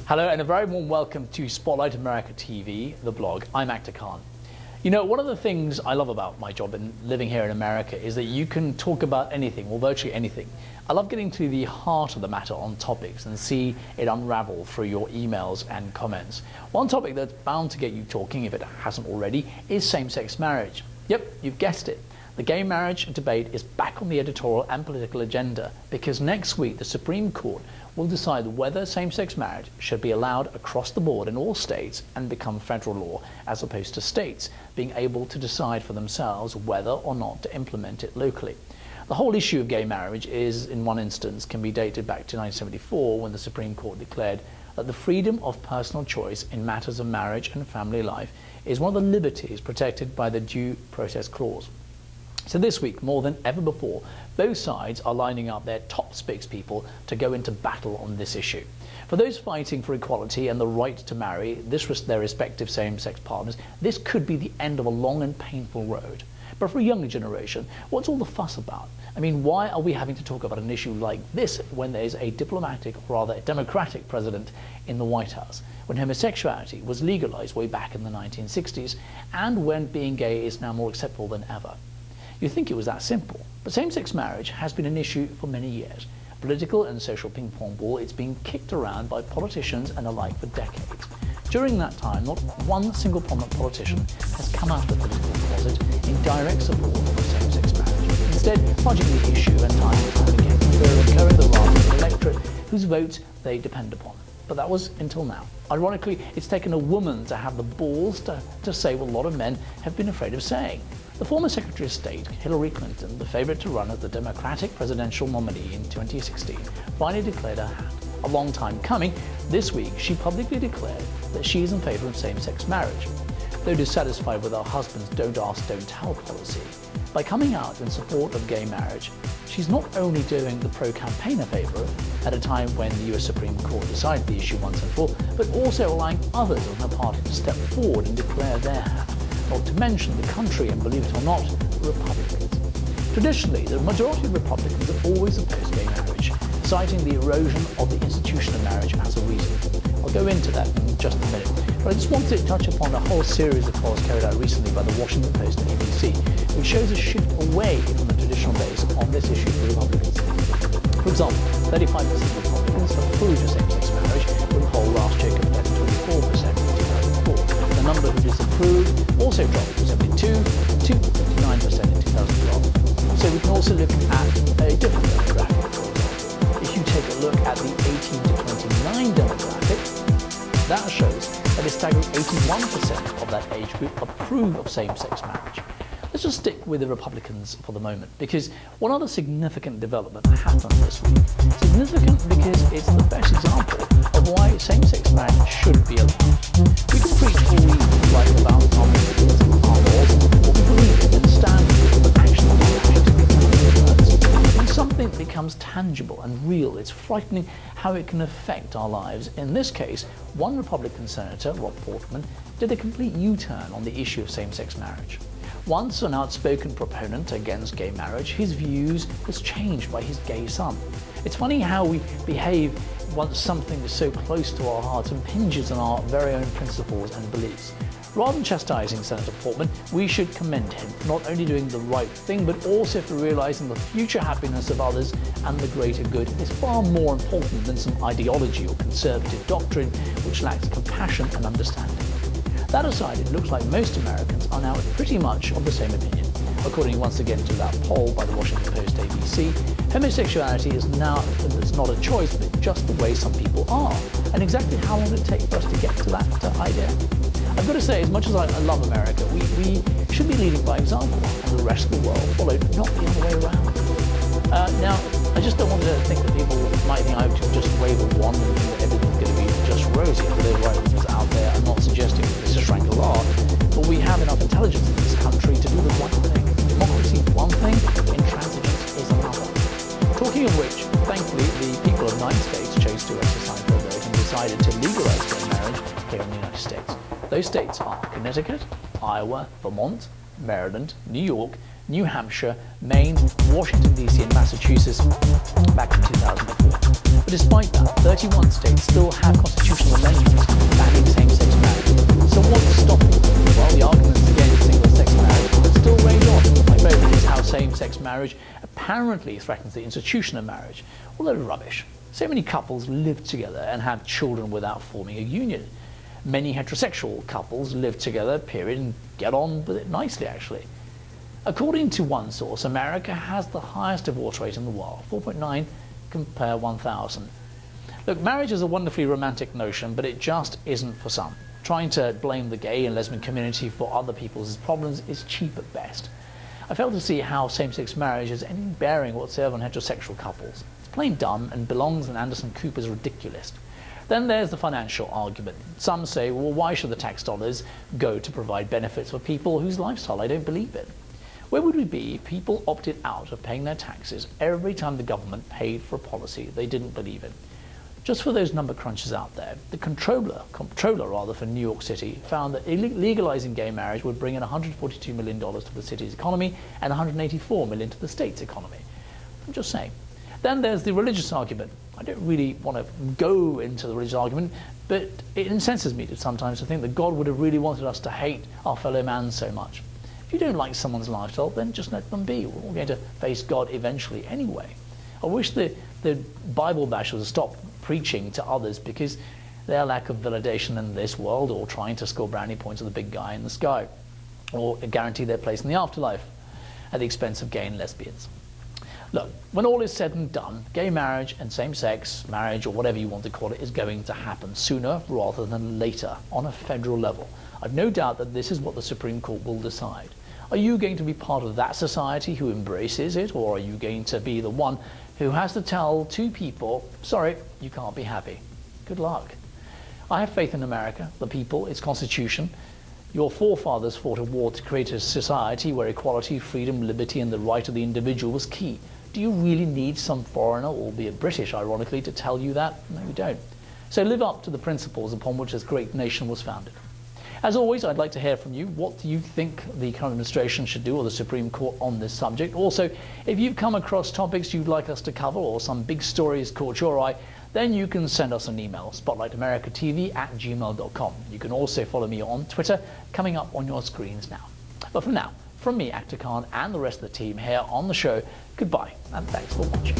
Hello and a very warm welcome to Spotlight America TV, the blog. I'm Akhtar Khan. You know, one of the things I love about my job in living here in America is that you can talk about anything, or virtually anything. I love getting to the heart of the matter on topics and see it unravel through your emails and comments. One topic that's bound to get you talking, if it hasn't already, is same-sex marriage. Yep, you've guessed it. The gay marriage debate is back on the editorial and political agenda because next week the Supreme Court will decide whether same-sex marriage should be allowed across the board in all states and become federal law, as opposed to states being able to decide for themselves whether or not to implement it locally. The whole issue of gay marriage is, in one instance, can be dated back to 1974 when the Supreme Court declared that the freedom of personal choice in matters of marriage and family life is one of the liberties protected by the Due Process Clause. So this week, more than ever before, both sides are lining up their top spokespeople to go into battle on this issue. For those fighting for equality and the right to marry their respective same-sex partners, this could be the end of a long and painful road. But for a younger generation, what's all the fuss about? I mean, why are we having to talk about an issue like this when there's a diplomatic, or rather a democratic president in the White House, when homosexuality was legalized way back in the 1960s, and when being gay is now more acceptable than ever? You'd think it was that simple, but same-sex marriage has been an issue for many years. A political and social ping-pong ball, it's been kicked around by politicians and the like for decades. During that time, not one single prominent politician has come out of the political closet in direct support of same-sex marriage. Instead, fudging the issue and time again, incurring the wrath of the electorate whose votes they depend upon. But that was until now. Ironically, it's taken a woman to have the balls to say what a lot of men have been afraid of saying. The former Secretary of State, Hillary Clinton, the favorite to run as the Democratic presidential nominee in 2016, finally declared her hand. A long time coming, this week she publicly declared that she is in favor of same-sex marriage. Though dissatisfied with her husband's don't ask, don't tell policy, by coming out in support of gay marriage, she's not only doing the pro-campaign a favor at a time when the US Supreme Court decided the issue once and for all, but also allowing others in her party to step forward and declare their hand. Not to mention the country, and believe it or not, Republicans. Traditionally, the majority of Republicans have always opposed gay marriage, citing the erosion of the institution of marriage as a reason. I'll go into that in just a minute, but I just wanted to touch upon a whole series of polls carried out recently by the Washington Post and ABC, which shows a shift away from the traditional base on this issue for Republicans. For example, 35% of Republicans approved of same-sex marriage, with a poll last year compared to 24% in 2004. The number who disapproved also dropped from 72% to 59% in 2012. So we can also look at a different demographic, for example. If you take a look at the 18 to 29 demographic, that shows that a staggering 81% of that age group approve of same-sex marriage. Let's just stick with the Republicans for the moment, because one other significant development happened this week. Significant because it's the best example of why same-sex marriage should be allowed. We can preach all we like about our principles, our laws, what we believe in and stand for, but actually when something becomes tangible and real, it's frightening how it can affect our lives. In this case, one Republican senator, Rob Portman, did a complete U-turn on the issue of same-sex marriage. Once an outspoken proponent against gay marriage, his views was changed by his gay son. It's funny how we behave once something is so close to our hearts and impinges on our very own principles and beliefs. Rather than chastising Senator Portman, we should commend him for not only doing the right thing, but also for realizing the future happiness of others and the greater good is far more important than some ideology or conservative doctrine which lacks compassion and understanding. That aside, it looks like most Americans are now pretty much of the same opinion. According once again to that poll by the Washington Post ABC, homosexuality is now it's not a choice, but just the way some people are. And exactly how long will it take for us to get to that idea? I've got to say, as much as I love America, we should be leading by example, and the rest of the world follow, not the other way around. Now, I just don't want to think that people might think I would just wave a wand and think that everything's going to be just rosy. For those right wingers out there, I'm not suggesting that this is Shangri-La, but we have enough intelligence in this country to do the right thing. Democracy is one thing, intransigence is another. Talking of which, thankfully, the people of 9 states chose to exercise their vote and decided to legalize gay marriage here in the United States. Those states are Connecticut, Iowa, Vermont, Maryland, New York, New Hampshire, Maine, Washington DC, and Massachusetts back in 2004. But despite that, 31 states still have constitutional amendments banning same-sex marriage. So what's stopping them? Well, the arguments against single-sex marriage still rage on. My favourite is how same-sex marriage apparently threatens the institution of marriage. Well, that is rubbish. So many couples live together and have children without forming a union. Many heterosexual couples live together, period, and get on with it nicely, actually. According to one source, America has the highest divorce rate in the world, 4.9 compare 1,000. Look, marriage is a wonderfully romantic notion, but it just isn't for some. Trying to blame the gay and lesbian community for other people's problems is cheap at best. I fail to see how same-sex marriage has any bearing whatsoever on heterosexual couples. It's plain dumb and belongs in Anderson Cooper's ridiculous. Then there's the financial argument. Some say, well, why should the tax dollars go to provide benefits for people whose lifestyle I don't believe in? Where would we be if people opted out of paying their taxes every time the government paid for a policy they didn't believe in? Just for those number crunchers out there, the comptroller for New York City found that legalizing gay marriage would bring in $142 million to the city's economy and $184 million to the state's economy. I'm just saying. Then there's the religious argument. I don't really want to go into the religious argument, but it incenses me sometimes to think that God would have really wanted us to hate our fellow man so much. If you don't like someone's lifestyle, then just let them be. We're all going to face God eventually anyway. I wish the Bible bashers would stop preaching to others because their lack of validation in this world, or trying to score brownie points with the big guy in the sky, or guarantee their place in the afterlife at the expense of gay and lesbians. Look, when all is said and done, gay marriage and same-sex marriage, or whatever you want to call it, is going to happen sooner rather than later on a federal level. I've no doubt that this is what the Supreme Court will decide. Are you going to be part of that society who embraces it, or are you going to be the one who has to tell two people, sorry, you can't be happy? Good luck. I have faith in America, the people, its constitution. Your forefathers fought a war to create a society where equality, freedom, liberty, and the right of the individual was key. Do you really need some foreigner, albeit British, ironically, to tell you that? No, you don't. So live up to the principles upon which this great nation was founded. As always, I'd like to hear from you. What do you think the current administration should do, or the Supreme Court, on this subject? Also, if you've come across topics you'd like us to cover, or some big stories caught your eye, then you can send us an email, spotlightamericatv@gmail.com. You can also follow me on Twitter, coming up on your screens now. But for now, from me, Akhtar Khan, and the rest of the team here on the show, goodbye, and thanks for watching.